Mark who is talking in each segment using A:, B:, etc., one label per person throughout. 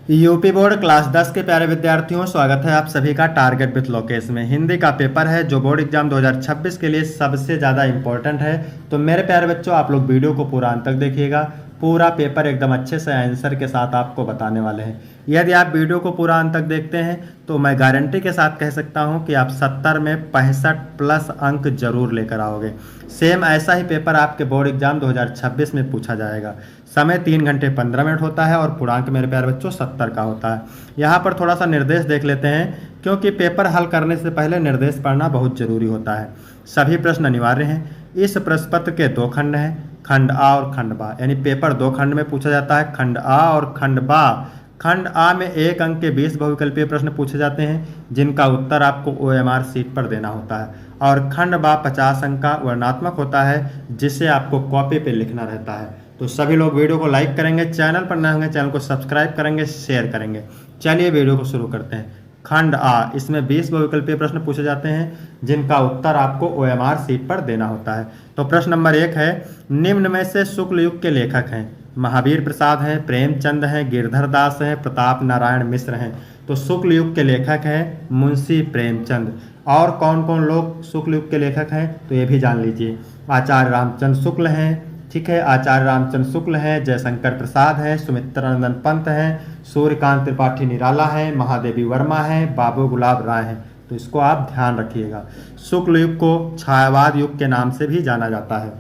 A: UP board class 10 के प्यारे विद्यार्थियों, स्वागत है आप सभी का टारगेट विथ लोकेश में। हिंदी का पेपर है जो बोर्ड एग्जाम 2026 के लिए सबसे ज़्यादा इंपॉर्टेंट है। तो मेरे प्यारे बच्चों, आप लोग वीडियो को पूरा अंत तक देखिएगा। पूरा पेपर एकदम अच्छे से आंसर के साथ आपको बताने वाले हैं। यदि आप वीडियो को पूरा अंत तक देखते हैं तो मैं गारंटी के साथ कह सकता हूं कि आप 70 में 65+ अंक जरूर लेकर आओगे। सेम ऐसा ही पेपर आपके बोर्ड एग्जाम 2026 में पूछा जाएगा। समय 3 घंटे 15 मिनट होता है और पूर्णांक मेरे प्यारे बच्चों 70 का होता है। यहाँ पर थोड़ा सा निर्देश देख लेते हैं, क्योंकि पेपर हल करने से पहले निर्देश पढ़ना बहुत जरूरी होता है। सभी प्रश्न अनिवार्य हैं। इस प्रश्न पत्र के 2 खंड हैं, खंड आ और खंड बा। यानी पेपर 2 खंड में पूछा जाता है, खंड आ और खंड बा। खंड आ में 1 अंक के 20 बहुविकल्पीय प्रश्न पूछे जाते हैं, जिनका उत्तर आपको OMR सीट पर देना होता है। और खंड बा 50 अंक का वर्णनात्मक होता है, जिसे आपको कॉपी पे लिखना रहता है। तो सभी लोग वीडियो को लाइक करेंगे, चैनल पर नए होंगे चैनल को सब्सक्राइब करेंगे, शेयर करेंगे। चलिए वीडियो को शुरू करते हैं। खंड आ, इसमें 20 बहुविकल्पीय प्रश्न पूछे जाते हैं, जिनका उत्तर आपको OMR सीट पर देना होता है। तो प्रश्न नंबर 1 है, निम्न में से शुक्ल युग के लेखक हैं। महावीर प्रसाद हैं, प्रेमचंद हैं, गिरधर दास हैं, प्रताप नारायण मिश्र हैं। तो शुक्ल युग के लेखक हैं मुंशी प्रेमचंद। और कौन कौन लोग शुक्ल युग के लेखक हैं तो ये भी जान लीजिए। आचार्य रामचंद्र शुक्ल हैं, ठीक है, आचार्य रामचंद्र शुक्ल हैं, जयशंकर प्रसाद हैं, सुमित्रानंदन पंत हैं, सूर्यकांत त्रिपाठी निराला हैं, महादेवी वर्मा हैं, बाबू गुलाब राय हैं। तो इसको आप ध्यान रखिएगा। शुक्ल युग को छायावाद युग के नाम से भी जाना जाता है।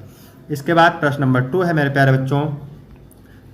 A: इसके बाद प्रश्न नंबर 2 है मेरे प्यारे बच्चों,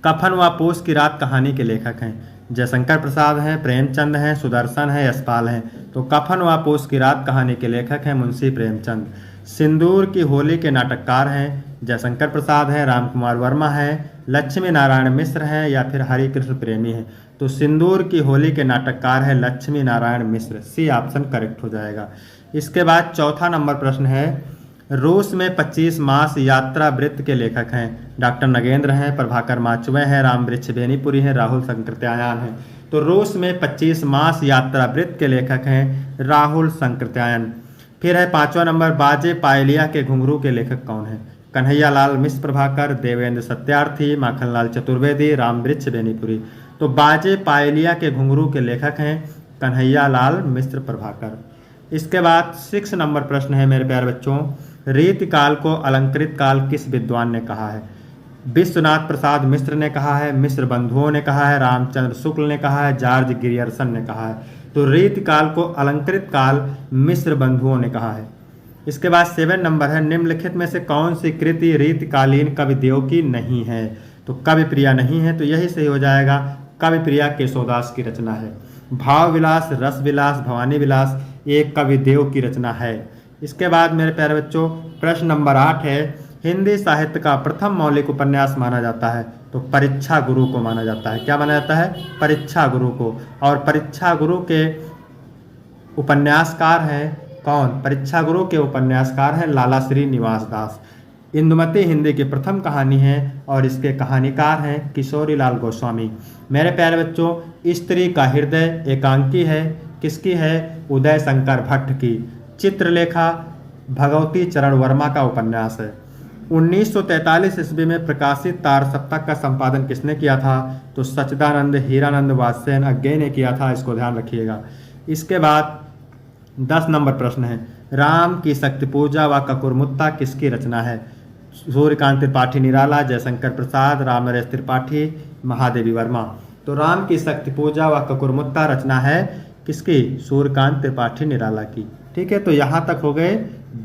A: कफन व पूस की रात कहानी के लेखक हैं। जयशंकर प्रसाद हैं, प्रेमचंद हैं, सुदर्शन हैं, यशपाल हैं। तो कफन व पूस की रात कहानी के लेखक हैं मुंशी प्रेमचंद। सिंदूर की होली के नाटककार हैं जयशंकर प्रसाद हैं, रामकुमार वर्मा हैं, लक्ष्मी नारायण मिश्र हैं, या फिर हरिकृष्ण प्रेमी हैं। तो सिंदूर की होली के नाटककार हैं Lakshmi Narayan Mishra. C option correct हो जाएगा। इसके बाद चौथा नंबर प्रश्न है, रूस में 25 मास यात्रा वृत्त के लेखक हैं। डॉक्टर नगेंद्र हैं, प्रभाकर माचवे हैं, राम वृक्ष बेनीपुरी हैं, राहुल संकृत्यायन हैं। तो रूस में 25 मास यात्रा वृत्त के लेखक हैं राहुल संकृत्यायन। फिर है 5वां नंबर, बाजे पायलिया के घुंघरू के लेखक कौन हैं। कन्हैया लाल मिश्र प्रभाकर, देवेंद्र सत्यार्थी, माखनलाल चतुर्वेदी, राम वृक्ष बेनीपुरी। तो बाजे पायलिया के घुंघरू के लेखक हैं कन्हैया लाल मिश्र प्रभाकर। इसके बाद 6 नंबर प्रश्न है मेरे प्यारे बच्चों, रीति काल को अलंकृत काल किस विद्वान ने कहा है। विश्वनाथ प्रसाद मिश्र ने कहा है, मिश्र बंधुओं ने कहा है, रामचंद्र शुक्ल ने कहा है, जॉर्ज गिरियर्सन ने कहा है। तो रीति काल को अलंकृत काल मिश्र बंधुओं ने कहा है। इसके बाद 7 नंबर है, निम्नलिखित में से कौन सी कृति रीतिकालीन कविदेव की नहीं है। तो कवि प्रिया नहीं है, तो यही सही हो जाएगा। कवि प्रिया केशवदास की रचना है। भाव विलास, रस विलास, भवानी विलास ये कविदेव की रचना है। इसके बाद मेरे प्यारे बच्चों प्रश्न नंबर 8 है, हिंदी साहित्य का प्रथम मौलिक उपन्यास माना जाता है। तो परीक्षा गुरु को माना जाता है। क्या माना जाता है? परीक्षा गुरु को। और परीक्षा गुरु के उपन्यासकार हैं कौन? परीक्षा गुरु के उपन्यासकार हैं लाला श्री निवास दास। इंदुमती हिंदी की प्रथम कहानी है और इसके कहानीकार हैं किशोरी लाल गोस्वामी। मेरे प्यारे बच्चों, स्त्री का हृदय एकांकी है, किसकी है? उदय शंकर भट्ट की। चित्रलेखा भगवती चरण वर्मा का उपन्यास है। 1943 ईस्वी में प्रकाशित तार सप्तक का संपादन किसने किया था? तो सच्चिदानंद हीरानंद वात्स्ययन अज्ञे ने किया था। इसको ध्यान रखिएगा। इसके बाद 10 नंबर प्रश्न है, राम की शक्ति पूजा व ककुरमुत्ता किसकी रचना है? सूर्यकांत त्रिपाठी निराला, जयशंकर प्रसाद, राम नरेश त्रिपाठी, महादेवी वर्मा। तो राम की शक्ति पूजा व ककुरमुत्ता रचना है किसकी? सूर्यकांत त्रिपाठी निराला की। ठीक है, तो यहाँ तक हो गए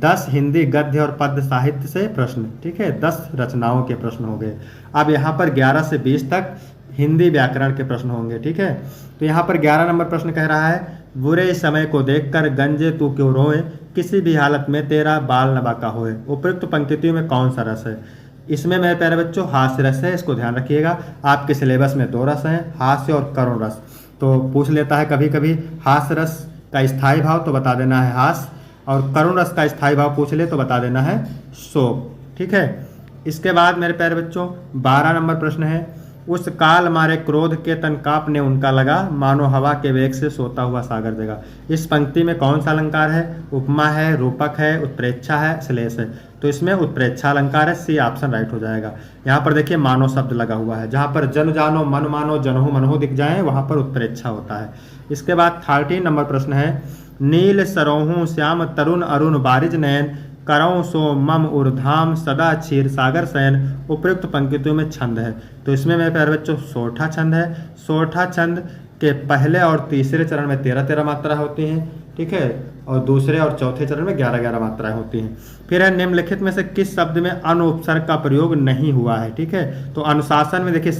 A: 10 हिंदी गद्य और पद्य साहित्य से प्रश्न। ठीक है, 10 रचनाओं के प्रश्न हो गए। अब यहाँ पर 11 से 20 तक हिंदी व्याकरण के प्रश्न होंगे। ठीक है, तो यहाँ पर 11 नंबर प्रश्न कह रहा है, बुरे समय को देखकर गंजे तू क्यों रोए, किसी भी हालत में तेरा बाल न बांका होए। उपयुक्त पंक्तियों में कौन सा रस है? इसमें मेरे प्यारे बच्चों हास्य रस है। इसको ध्यान रखिएगा। आपके सिलेबस में 2 रस हैं, हास्य और करुण रस। तो पूछ लेता है कभी कभी हास्य रस का स्थायी भाव, तो बता देना है हास्य, और करुण रस का स्थायी भाव पूछ ले तो बता देना है शोक। ठीक है, इसके बाद मेरे प्यारे बच्चों 12 नंबर प्रश्न है, उस काल मारे क्रोध के तन कांपने उनका लगा, मानो हवा के वेग से सोता हुआ सागर जगा। इस पंक्ति में कौन सा अलंकार है? उपमा है, रूपक है, उत्प्रेक्षा है, श्लेष है। तो इसमें उत्प्रेक्षा अलंकार है, सी ऑप्शन राइट हो जाएगा। यहाँ पर देखिए मानो शब्द लगा हुआ है, जहाँ पर जन जानो मन मानो जनहु मनहु दिख जाए वहाँ पर उत्प्रेक्षा होता है। इसके बाद 13 नंबर प्रश्न है, नील सरोहू श्याम तरुण अरुण बारिज नयन करौ सो मम ऊर्धाम सदा क्षीर सागर शयन, उपयुक्त पंक्तियों में छंद है। तो इसमें मेरे प्यारे बच्चों सोठा छंद है। सोठा छंद के पहले और तीसरे चरण में 13-13 मात्रा होती हैं, ठीक है, और दूसरे और चौथे चरण में 11-11 मात्राएं होती हैं। फिर है निम्नलिखित में से किस शब्द में अनुपसर्ग का प्रयोग नहीं हुआ है, ठीक है। तो अनुशासन में देखिए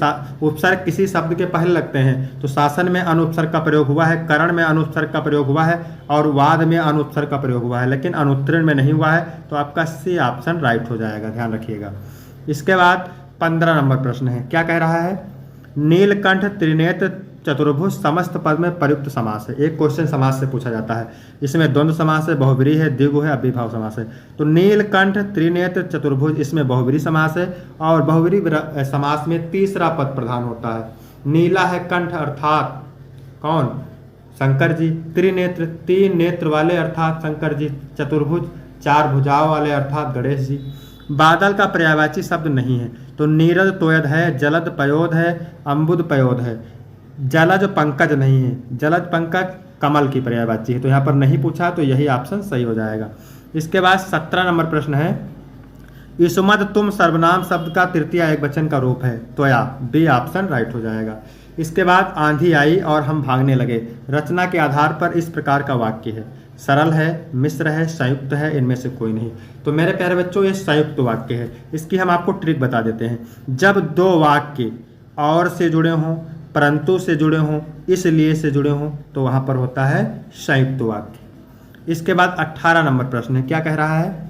A: उपसर्ग किसी शब्द के पहले लगते हैं, तो शासन में अनुपसर्ग का प्रयोग हुआ है, करण में अनुपसर्ग का प्रयोग हुआ है और वाद में अनुपसर्ग का प्रयोग हुआ है, लेकिन अनुत्तीर्ण में नहीं हुआ है। तो आपका सी ऑप्शन राइट हो जाएगा, ध्यान रखिएगा। इसके बाद 15 नंबर प्रश्न है, क्या कह रहा है, नीलकंठ त्रिनेत्र चतुर्भुज समस्त पद में प्रयुक्त समास है। एक क्वेश्चन समास से पूछा जाता है, इसमें द्वंद्व समास है, बहुब्रीहि है, द्विगु है, अव्ययीभाव समास है। तो नीलकंठ त्रिनेत्र चतुर्भुज इसमें बहुब्रीहि समास है और बहुब्रीहि समास में तीसरा पद प्रधान होता है। नीला है कंठ अर्थात कौन, शंकर जी। त्रिनेत्र 3 नेत्र वाले अर्थात शंकर जी। चतुर्भुज 4 भुजाओं वाले अर्थात गणेश जी। बादल का पर्यायवाची शब्द नहीं है, तो नीरद तोयद है, जलद पयोद है, अम्बुद पयोद है। जलज पंकज नहीं है, जलज पंकज कमल की पर्यायवाची है, तो यहाँ पर नहीं पूछा, तो यही ऑप्शन सही हो जाएगा। इसके बाद 17 नंबर प्रश्न है, इसमद तुम सर्वनाम शब्द का तृतीय एकवचन का रूप है, तो या बी ऑप्शन राइट हो जाएगा। इसके बाद आंधी आई और हम भागने लगे, रचना के आधार पर इस प्रकार का वाक्य है, सरल है, मिश्र है, संयुक्त है, इनमें से कोई नहीं। तो मेरे प्यारे बच्चों ये संयुक्त वाक्य है। इसकी हम आपको ट्रिक बता देते हैं। जब 2 वाक्य और से जुड़े हों, परंतु से जुड़े हों, इसलिए से जुड़े हों, तो वहाँ पर होता है संयुक्त वाक्य। इसके बाद 18 नंबर प्रश्न है, क्या कह रहा है,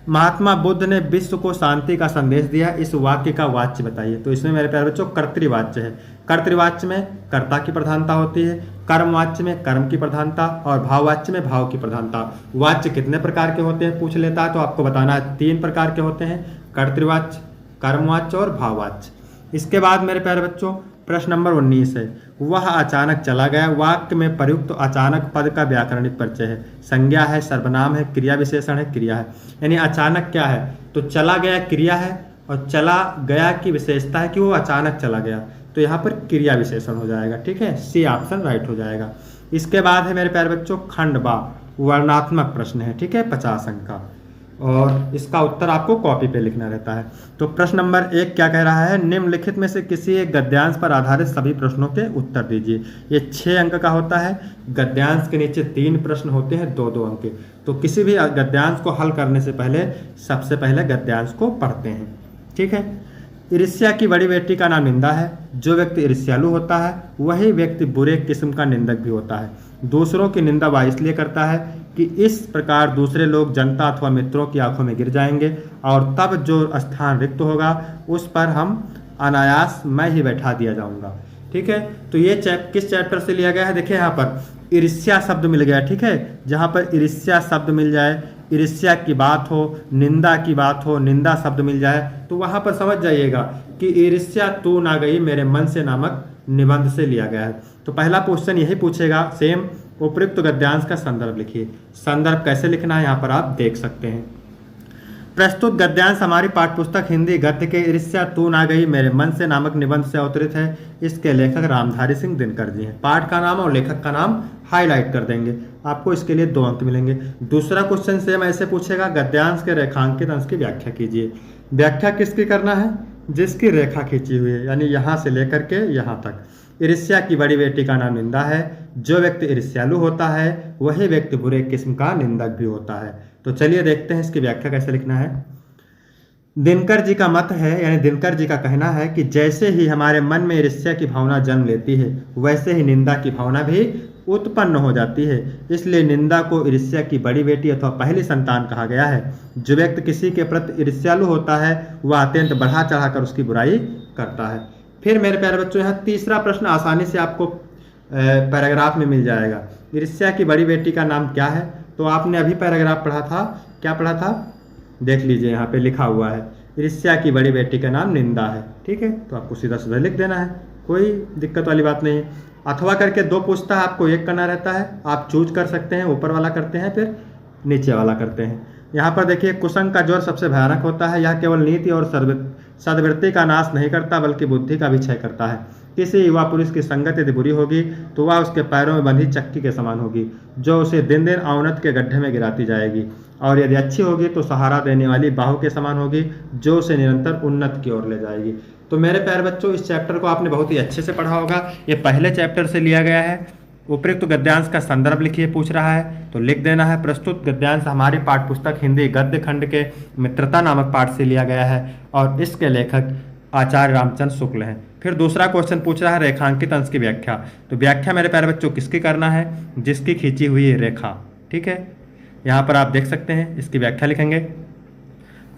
A: महात्मा बुद्ध ने विश्व को शांति का संदेश दिया, इस वाक्य का वाच्य बताइए। तो इसमें मेरे प्यारे बच्चों कर्तृवाच्य है। कर्तृवाच्य में कर्ता की प्रधानता होती है, कर्मवाच्य में कर्म की प्रधानता और भाववाच्य में भाव की प्रधानता। वाच्य कितने प्रकार के होते हैं पूछ लेता है, तो आपको बताना है 3 प्रकार के होते हैं, कर्तृवाच्य, कर्मवाच्य और भाववाच्य। इसके बाद मेरे प्यारे बच्चों प्रश्न नंबर 19 है, वह अचानक चला गया। वाक्य में प्रयुक्त अचानक पद का व्याकरणिक परिचय है, संज्ञा है, सर्वनाम है, क्रिया विशेषण है, क्रिया है। यानी अचानक क्या है, तो चला गया क्रिया है और चला गया की विशेषता है कि वो अचानक चला गया, तो यहाँ पर क्रिया विशेषण हो जाएगा, ठीक है, सी ऑप्शन राइट हो जाएगा। इसके बाद है मेरे प्यारे बच्चों खंड बा, वर्णात्मक प्रश्न है, ठीक है, 50 अंक का, और इसका उत्तर आपको कॉपी पे लिखना रहता है। तो प्रश्न नंबर 1 क्या कह रहा है, निम्नलिखित में से किसी एक गद्यांश पर आधारित सभी प्रश्नों के उत्तर दीजिए। ये 6 अंक का होता है। गद्यांश के नीचे 3 प्रश्न होते हैं 2-2 अंक के। तो किसी भी गद्यांश को हल करने से पहले सबसे पहले गद्यांश को पढ़ते हैं, ठीक है। ईर्ष्या की बड़ी बेटी का नाम निंदा है। जो व्यक्ति ईर्ष्यालु होता है वही व्यक्ति बुरे किस्म का निंदक भी होता है। दूसरों की निंदा वह इसलिए करता है कि इस प्रकार दूसरे लोग जनता अथवा मित्रों की आंखों में गिर जाएंगे और तब जो स्थान रिक्त होगा उस पर हम अनायास मैं ही बैठा दिया जाऊंगा, ठीक है। तो ये किस चैप्टर से लिया गया है, देखिए यहाँ पर ईर्ष्या शब्द मिल गया, ठीक है। जहाँ पर ईर्ष्या शब्द मिल जाए, ईर्ष्या की बात हो, निंदा की बात हो, निंदा शब्द मिल जाए, तो वहाँ पर समझ जाइएगा कि ईर्ष्या तू ना गई मेरे मन से नामक निबंध से लिया गया है। तो पहला क्वेश्चन यही पूछेगा सेम, उपयुक्त गद्यांश का संदर्भ लिखिए। संदर्भ कैसे लिखना है यहाँ पर आप देख सकते हैं। प्रस्तुत गद्यांश हमारी पाठ्यपुस्तक हिंदी गद्य के ईर्ष्या तू ना गई मेरे मन से नामक निबंध से अवतरित है। इसके लेखक रामधारी सिंह दिनकर जी हैं। पाठ का नाम और लेखक का नाम हाईलाइट कर देंगे, आपको इसके लिए 2 अंक मिलेंगे। दूसरा क्वेश्चन सेम ऐसे पूछेगा, गद्यांश के रेखांकित अंश की व्याख्या कीजिए। व्याख्या किसकी करना है, जिसकी रेखा खींची हुई है, यानी यहाँ से लेकर के यहाँ तक। ईर्ष्या की बड़ी बेटी का नाम निंदा है। जो व्यक्ति ईर्ष्यालु होता है वही व्यक्ति बुरे किस्म का निंदक भी होता है। तो चलिए देखते हैं इसकी व्याख्या कैसे लिखना है। दिनकर जी का मत है, यानी दिनकर जी का कहना है कि जैसे ही हमारे मन में ईर्ष्या की भावना जन्म लेती है वैसे ही निंदा की भावना भी उत्पन्न हो जाती है। इसलिए निंदा को ईर्ष्या की बड़ी बेटी अथवा पहली संतान कहा गया है। जो व्यक्ति किसी के प्रति ईर्ष्यालु होता है वह अत्यंत बढ़ा चढ़ाकर उसकी बुराई करता है। फिर मेरे प्यारे बच्चों यहाँ तीसरा प्रश्न आसानी से आपको पैराग्राफ में मिल जाएगा। ईर्ष्या की बड़ी बेटी का नाम क्या है, तो आपने अभी पैराग्राफ पढ़ा था, क्या पढ़ा था देख लीजिए, यहाँ पे लिखा हुआ है ईर्ष्या की बड़ी बेटी का नाम निंदा है, ठीक है। तो आपको सीधा सीधा लिख देना है, कोई दिक्कत वाली बात नहीं। अथवा करके 2 पूछता है, आपको 1 करना रहता है, आप चूज कर सकते हैं, ऊपर वाला करते हैं फिर नीचे वाला करते हैं। यहाँ पर देखिए कुसंग का ज्वर सबसे भयानक होता है। यह केवल नीति और सद्वृत्ति का नाश नहीं करता बल्कि बुद्धि का भी क्षय करता है। किसी युवा पुरुष की संगत यदि बुरी होगी तो वह उसके पैरों में बंधी चक्की के समान होगी, जो उसे दिन दिन अवनत के गड्ढे में गिराती जाएगी, और यदि अच्छी होगी तो सहारा देने वाली बाहों के समान होगी, जो उसे निरंतर उन्नत की ओर ले जाएगी। तो मेरे प्यारे बच्चों, इस चैप्टर को आपने बहुत ही अच्छे से पढ़ा होगा। ये पहले चैप्टर से लिया गया है। उपयुक्त गद्यांश का संदर्भ लिखिए पूछ रहा है तो लिख देना है। प्रस्तुत गद्यांश हमारी पाठ्यपुस्तक हिंदी गद्य खंड के मित्रता नामक पाठ से लिया गया है और इसके लेखक आचार्य रामचंद्र शुक्ल हैं। फिर दूसरा क्वेश्चन पूछ रहा है रेखांकित अंश की व्याख्या। तो व्याख्या मेरे प्यारे बच्चों किसकी करना है? जिसकी खींची हुई रेखा। ठीक है, यहाँ पर आप देख सकते हैं, इसकी व्याख्या लिखेंगे।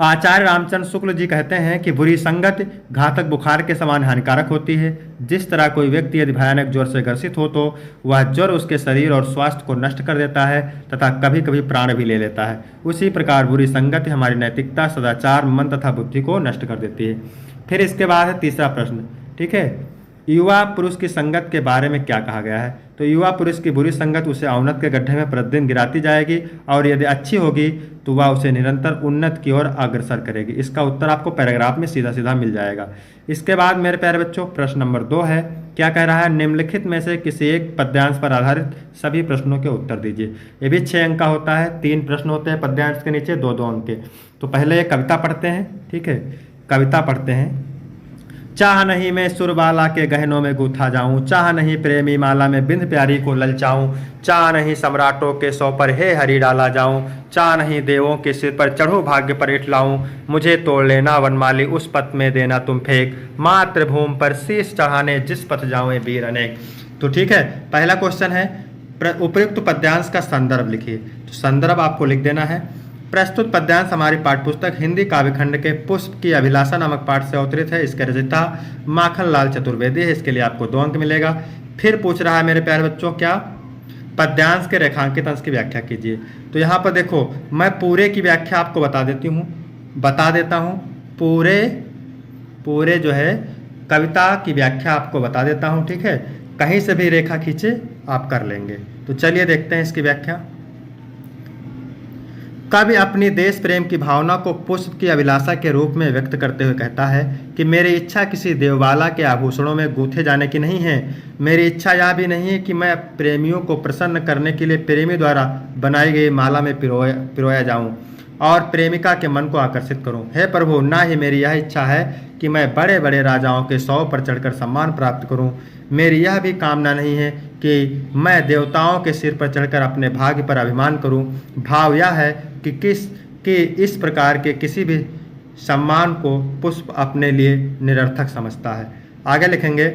A: आचार्य रामचंद्र शुक्ल जी कहते हैं कि बुरी संगत घातक बुखार के समान हानिकारक होती है। जिस तरह कोई व्यक्ति यदि भयानक ज्वर से ग्रसित हो तो वह ज्वर उसके शरीर और स्वास्थ्य को नष्ट कर देता है तथा कभी कभी प्राण भी ले लेता है, उसी प्रकार बुरी संगत हमारी नैतिकता, सदाचार, मन तथा बुद्धि को नष्ट कर देती है। फिर इसके बाद है तीसरा प्रश्न। ठीक है, युवा पुरुष की संगत के बारे में क्या कहा गया है? तो युवा पुरुष की बुरी संगत उसे अवनत के गड्ढे में प्रतिदिन गिराती जाएगी और यदि अच्छी होगी तो वह उसे निरंतर उन्नत की ओर अग्रसर करेगी। इसका उत्तर आपको पैराग्राफ में सीधा सीधा मिल जाएगा। इसके बाद मेरे प्यारे बच्चों प्रश्न नंबर 2 है। क्या कह रहा है? निम्नलिखित में से किसी एक पद्यांश पर आधारित सभी प्रश्नों के उत्तर दीजिए। ये भी 6 अंक का होता है। 3 प्रश्न होते हैं पद्यांश के नीचे, 2-2 अंक के। तो पहले एक कविता पढ़ते हैं। ठीक है, कविता पढ़ते हैं। चाह नहीं मैं सुरबाला के गहनों में गूथा जाऊं, चाह नहीं प्रेमी माला में बिंद प्यारी को ललचाऊं, चाह नहीं सम्राटों के सौ पर हे हरि डाला जाऊं, चाह नहीं देवों के सिर पर चढ़ूं भाग्य पर इठलाऊं, मुझे तोड़ लेना वनमाली उस पथ में देना तुम फेंक, मातृभूमि पर शीश चढ़ाने जिस पथ जाऊं वीर अनेक। तो ठीक है, पहला क्वेश्चन है उपयुक्त पद्यांश का संदर्भ लिखिए। तो संदर्भ आपको लिख देना है। प्रस्तुत पद्यांश हमारी पाठ्यपुस्तक हिंदी काव्यखंड के पुष्प की अभिलाषा नामक पाठ से अवतरित है। इसके रचयिता माखन लाल चतुर्वेदी है। इसके लिए आपको 2 अंक मिलेगा। फिर पूछ रहा है मेरे प्यारे बच्चों, क्या पद्यांश के रेखांकित अंश की व्याख्या कीजिए। तो यहाँ पर देखो, मैं पूरे की व्याख्या आपको बता देता हूँ। पूरे जो है कविता की व्याख्या आपको बता देता हूँ। ठीक है, कहीं से भी रेखा खींचे आप कर लेंगे। तो चलिए देखते हैं इसकी व्याख्या। कवि अपनी देश प्रेम की भावना को पुष्प की अभिलाषा के रूप में व्यक्त करते हुए कहता है कि मेरी इच्छा किसी देवबाला के आभूषणों में गूंथे जाने की नहीं है। मेरी इच्छा यह भी नहीं है कि मैं प्रेमियों को प्रसन्न करने के लिए प्रेमी द्वारा बनाई गई माला में पिरोया जाऊं और प्रेमिका के मन को आकर्षित करूं। हे प्रभु, ना ही मेरी यह इच्छा है कि मैं बड़े बड़े राजाओं के सौ पर चढ़कर सम्मान प्राप्त करूं। मेरी यह भी कामना नहीं है कि मैं देवताओं के सिर पर चढ़कर अपने भाग्य पर अभिमान करूं। भाव यह है कि इस प्रकार के किसी भी सम्मान को पुष्प अपने लिए निरर्थक समझता है। आगे लिखेंगे,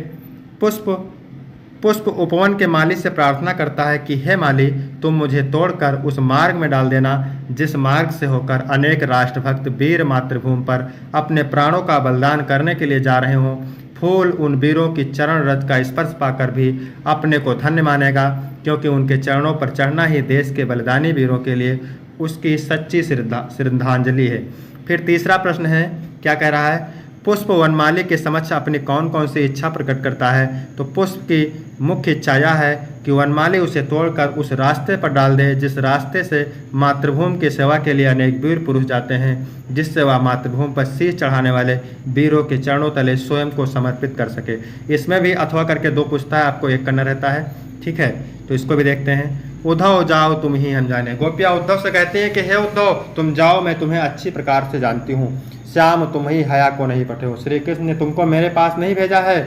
A: पुष्प उपवन के माली से प्रार्थना करता है कि हे माली, तुम मुझे तोड़कर उस मार्ग में डाल देना जिस मार्ग से होकर अनेक राष्ट्रभक्त वीर मातृभूमि पर अपने प्राणों का बलिदान करने के लिए जा रहे हों। फूल उन वीरों की चरण रथ का स्पर्श पाकर भी अपने को धन्य मानेगा, क्योंकि उनके चरणों पर चढ़ना ही देश के बलिदानी वीरों के लिए उसकी सच्ची श्रद्धांजलि है। फिर तीसरा प्रश्न है, क्या कह रहा है? पुष्प वनमाली के समक्ष अपनी कौन कौन सी इच्छा प्रकट करता है? तो पुष्प की मुख्य इच्छा यह है कि वनमाली उसे तोड़कर उस रास्ते पर डाल दे जिस रास्ते से मातृभूमि की सेवा के लिए अनेक वीर पुरुष जाते हैं, जिससे वह मातृभूमि पर शीश चढ़ाने वाले वीरों के चरणों तले स्वयं को समर्पित कर सके। इसमें भी अथवा करके 2 पूछता है, आपको 1 करना रहता है। ठीक है, तो इसको भी देखते हैं। उद्धव जाओ तुम ही हम जाने। गोपियाँ उद्धव से कहती हैं कि हे उद्धव, तुम जाओ, मैं तुम्हें अच्छी प्रकार से जानती हूँ। श्याम तुम ही हया को नहीं पठे हो। श्री कृष्ण ने तुमको मेरे पास नहीं भेजा है,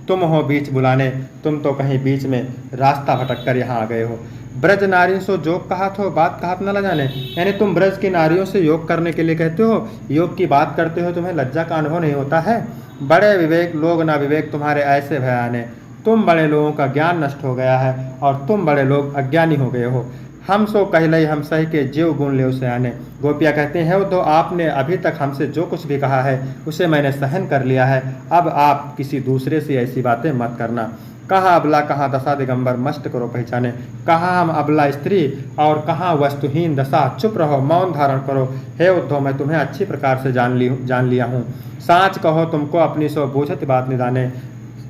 A: तुम हो बीच बुलाने। तुम तो कहीं बीच में रास्ता भटक कर यहाँ आ गए हो। ब्रज नारियों से योग कहा तो बात कहत न जाने। यानी तुम ब्रज की नारियों से योग करने के लिए कहते हो, योग की बात करते हो, तुम्हें लज्जा का अनुभव नहीं होता है। बड़े विवेक लोग ना विवेक तुम्हारे ऐसे भयाने। तुम बड़े लोगों का ज्ञान नष्ट हो गया है और तुम बड़े लोग अज्ञानी हो गए हो। हम सो कहलई हम सही के जीव गुण ले उसे आने। गोपियाँ कहते हैं, तो आपने अभी तक हमसे जो कुछ भी कहा है उसे मैंने सहन कर लिया है। अब आप किसी दूसरे से ऐसी बातें मत करना। कहाँ अबला कहाँ दशा दिगंबर मस्त करो पहचाने। कहाँ हम अबला स्त्री और कहाँ वस्तुहीन दशा। चुप रहो, मौन धारण करो। हे उद्धव, मैं तुम्हें अच्छी प्रकार से जान लिया हूँ। साँच कहो तुमको अपनी सो बूझत बात निदाने।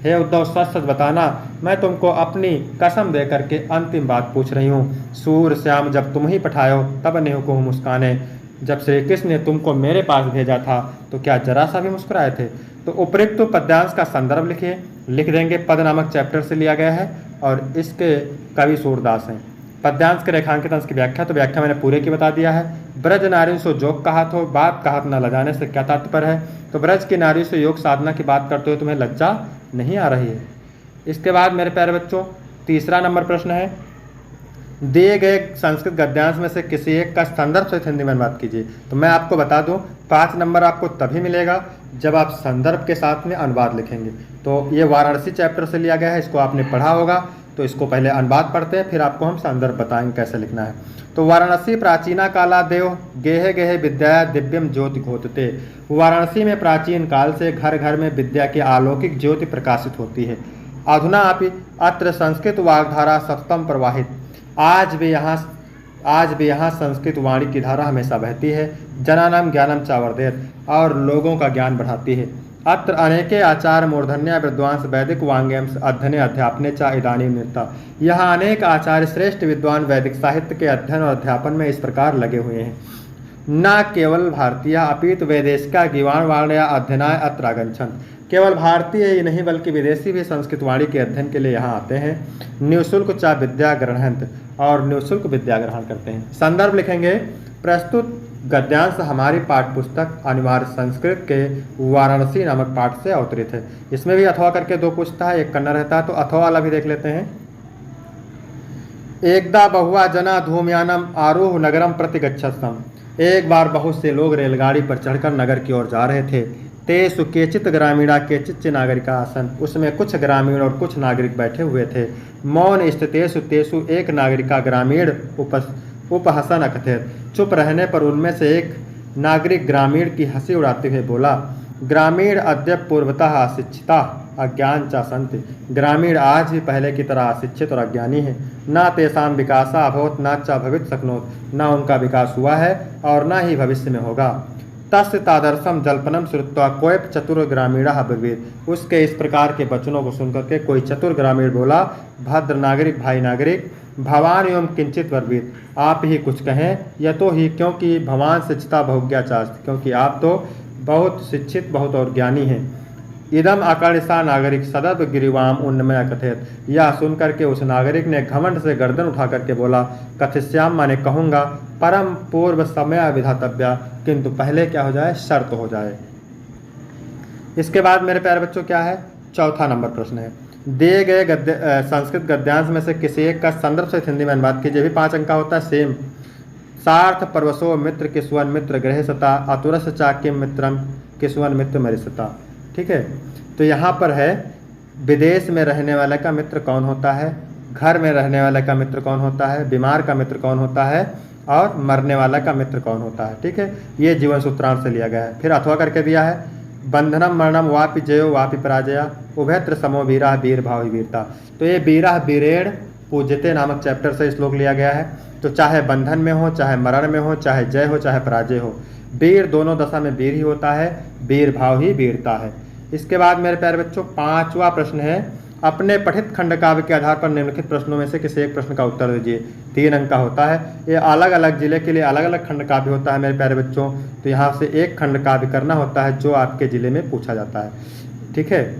A: हे उद्धव, सच सच बताना, मैं तुमको अपनी कसम दे करके अंतिम बात पूछ रही हूँ। सूर श्याम जब तुम ही पठायो तब नेह को मुस्काने। जब श्री कृष्ण ने तुमको मेरे पास भेजा था तो क्या जरा सा भी मुस्कुराए थे। तो उपरोक्त तो पद्यांश का संदर्भ लिखिए, लिख देंगे। पद नामक चैप्टर से लिया गया है और इसके कवि सूरदास हैं। पद्यांश के रेखांकित अंश की व्याख्या, तो व्याख्या मैंने पूरे की बता दिया है। ब्रज नारियों से जोग कहात हो, बात कहात न लजाने से क्या तात्पर्य है। तो ब्रज की नारियों से योग साधना की बात करते हुए तुम्हें लज्जा नहीं आ रही है। इसके बाद मेरे प्यारे बच्चों तीसरा नंबर प्रश्न है, दिए गए संस्कृत गद्यांश में से किसी एक का संदर्भ सहित हिंदी में अनुवाद कीजिए। तो मैं आपको बता दूं 5 नंबर आपको तभी मिलेगा जब आप संदर्भ के साथ में अनुवाद लिखेंगे। तो ये वाराणसी चैप्टर से लिया गया है, इसको आपने पढ़ा होगा, तो इसको पहले अनुवाद पढ़ते हैं, फिर आपको हम संदर्भ बताएंगे कैसे लिखना है। तो वाराणसी प्राचीना काला देव गेहे गेहे विद्या दिव्यम ज्योति घोतते। वाराणसी में प्राचीन काल से घर घर में विद्या की अलौकिक ज्योति प्रकाशित होती है। अधुना अपि अत्र संस्कृत वाग्धारा सततम प्रवाहित। आज भी यहाँ संस्कृत वाणी की धारा हमेशा बहती है। जनानाम ज्ञानम चावर्धेत, और लोगों का ज्ञान बढ़ाती है। अत्र अनेके आचार्य मूर्धन्या विद्वांस वैदिक वांग्यम अध्ययने अध्यापने चा इदानीं निरता। यहाँ अनेक आचार्य श्रेष्ठ विद्वान वैदिक साहित्य के अध्ययन और अध्यापन में इस प्रकार लगे हुए हैं। न केवल भारतीय अपितु वैदेशिका गीवाण वाण्या अध्ययनाय अत्र आगच्छन्ति। केवल भारतीय ही नहीं बल्कि विदेशी भी संस्कृत वाणी के अध्ययन के लिए यहाँ आते हैं। निःशुल्क चा विद्या ग्रहणंत, और निःशुल्क विद्या ग्रहण करते हैं। संदर्भ लिखेंगे, प्रस्तुत गद्यांश हमारी पाठ्यपुस्तक अनिवार्य संस्कृत के वाराणसी नामक पाठ से अवतरित है। इसमें भी अथवा करके 2 पूछता है, 1 करना रहता है, तो अथवा वाला भी देख लेते हैं। एकदा बहुआ जना धूमयानम आरोह नगरम प्रति गच्छस्तम। एक बार बहुत से लोग रेलगाड़ी पर चढ़कर नगर की ओर जा रहे थे। तेसु केचित ग्रामीणा केचित नागरिका आसन। उसमें कुछ ग्रामीण और कुछ नागरिक बैठे हुए थे। मौन स्थितेषु तेसु एक नागरिका ग्रामीण उपहसन अकथित। चुप रहने पर उनमें से एक नागरिक ग्रामीण की हंसी उड़ाते हुए बोला, ग्रामीण अद्य पूर्वतः अशिक्षिता अज्ञान चा सन्ति। ग्रामीण आज भी पहले की तरह अशिक्षित और अज्ञानी है। न तेषां विकासा अभवत न चा भवित शक्नोत। न उनका विकास हुआ है और न ही भविष्य में होगा। तस्य तादर्शम जल्पनम श्रुत्वा कोयप चतुर ग्रामीणः ब्रवीत। उसके इस प्रकार के वचनों को सुनकर के कोई चतुर ग्रामीण बोला, भद्र नागरिक भाई नागरिक भवान एवं किंचित वर्वित। आप ही कुछ कहें, यतो ही क्योंकि भवान शिक्षिता बहुज्ञाचास्ति। क्योंकि आप तो बहुत शिक्षित बहुत और ज्ञानी हैं। इदम अकर्णिसा नागरिक सदर्भ गिरिवाम उन्नमय कथित। यह सुनकर के उस नागरिक ने घमंड से गर्दन उठा करके बोला, कथिश्याम माने कहूँगा, परम पूर्व समय विधातव्या, किंतु पहले क्या हो जाए, शर्त हो जाए। इसके बाद मेरे प्यारे बच्चों क्या है, चौथा नंबर प्रश्न है, दिए गए संस्कृत गद्यांश में से किसी एक का संदर्भ से हिंदी में अनुवाद कीजिए। भी 5 अंक का होता है। सेम सार्थ परवशो मित्र किसुवन मित्र गृह सता अतुरस चा किम मित्रम किसुवन मित्र मरिसता। ठीक है, तो यहाँ पर है विदेश में रहने वाले का मित्र कौन होता है, घर में रहने वाले का मित्र कौन होता है, बीमार का मित्र कौन होता है, और मरने वाला का मित्र कौन होता है। ठीक है, ये जीवन सूत्रांश से लिया गया है। फिर अथवा करके दिया है, बंधनम मरणम वापि जयो वापि पराजया उभयत्र समो वीरा वीर भाव वीरता। तो ये वीरा वीरेण पूज्यते नामक चैप्टर से श्लोक लिया गया है। तो चाहे बंधन में हो, चाहे मरण में हो, चाहे जय हो, चाहे पराजय हो, वीर दोनों दशा में वीर ही होता है, वीर भाव ही वीरता है। इसके बाद मेरे प्यारे बच्चों 5वां प्रश्न है, अपने पठित खंड काव्य के आधार पर निम्नलिखित प्रश्नों में से किसी एक प्रश्न का उत्तर दीजिए। 3 अंक का होता है। ये अलग अलग जिले के लिए अलग अलग खंड काव्य होता है मेरे प्यारे बच्चों। तो यहाँ से एक खंड काव्य करना होता है जो आपके जिले में पूछा जाता है। ठीक है,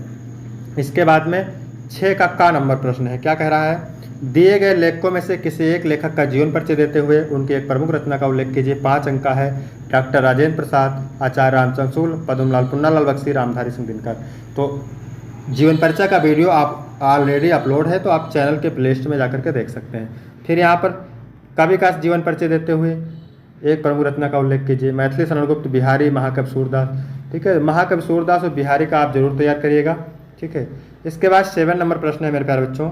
A: इसके बाद में 6 का नंबर प्रश्न है, क्या कह रहा है, दिए गए लेखकों में से किसी एक लेखक का जीवन परिचय देते हुए उनकी एक प्रमुख रचना का उल्लेख कीजिए। 5 अंक का है। डॉक्टर राजेंद्र प्रसाद, आचार्य रामचंद्र शूल, पद्मलाल पुन्नालाल बख्शी, रामधारी सिंह दिनकर। तो जीवन परिचय का वीडियो आप ऑलरेडी अपलोड है, तो आप चैनल के प्लेलिस्ट में जाकर के देख सकते हैं। फिर यहाँ पर कवि का जीवन परिचय देते हुए एक प्रमुख रचना का उल्लेख कीजिए। मैथिली शरणगुप्त, बिहारी, महाकवि सूरदास। ठीक है, महाकवि सूरदास और बिहारी का आप जरूर तैयार करिएगा। ठीक है, इसके बाद 7 नंबर प्रश्न है मेरे प्यारे बच्चों,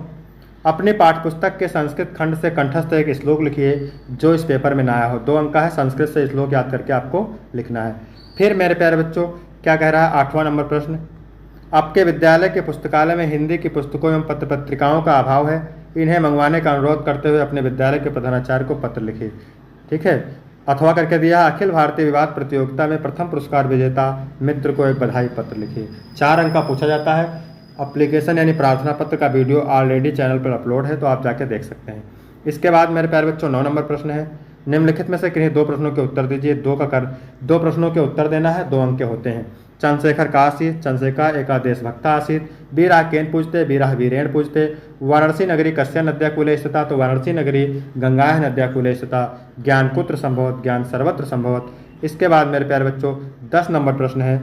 A: अपनी पाठ्यपुस्तक के संस्कृत खंड से कंठस्थ एक श्लोक लिखिए जो इस पेपर में न आया हो। 2 अंक का है। संस्कृत से श्लोक याद करके आपको लिखना है। फिर मेरे प्यारे बच्चों क्या कह रहा है, 8वां नंबर प्रश्न, आपके विद्यालय के पुस्तकालय में हिंदी की पुस्तकों एवं पत्र पत्रिकाओं का अभाव है, इन्हें मंगवाने का अनुरोध करते हुए अपने विद्यालय के प्रधानाचार्य को पत्र लिखिए। ठीक है, अथवा करके दिया, अखिल भारतीय विवाद प्रतियोगिता में प्रथम पुरस्कार विजेता मित्र को एक बधाई पत्र लिखिए। 4 अंक का पूछा जाता है। एप्लीकेशन यानी प्रार्थना पत्र का वीडियो ऑलरेडी चैनल पर अपलोड है, तो आप जाके देख सकते हैं। इसके बाद मेरे प्यारे बच्चों 9 नंबर प्रश्न है, निम्नलिखित में से किन्हीं दो प्रश्नों के उत्तर दीजिए। दो प्रश्नों के उत्तर देना है, 2 अंक के होते हैं। चंद्रशेखर का आसीत, चंद्रशेखर एका देशभक्त आसीत, बीरा केन पूजते, बीरा वीरेण पूजते, वाराणसी नगरी कस्य नद्या कूले स्थिता, तो वाराणसी नगरी गंगाया नद्या कूले स्थिता, ज्ञान कुत्र संभवत, ज्ञान सर्वत्र संभवत। इसके बाद मेरे प्यारे बच्चों 10 नंबर प्रश्न है,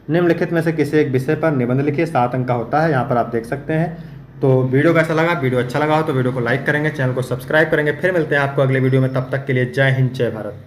A: निम्नलिखित में से किसी एक विषय पर निबंध लिखिए, 7 अंक का होता है, यहाँ पर आप देख सकते हैं। तो वीडियो कैसा लगा, वीडियो अच्छा लगा हो तो वीडियो को लाइक करेंगे, चैनल को सब्सक्राइब करेंगे। फिर मिलते हैं आपको अगले वीडियो में, तब तक के लिए जय हिंद जय भारत।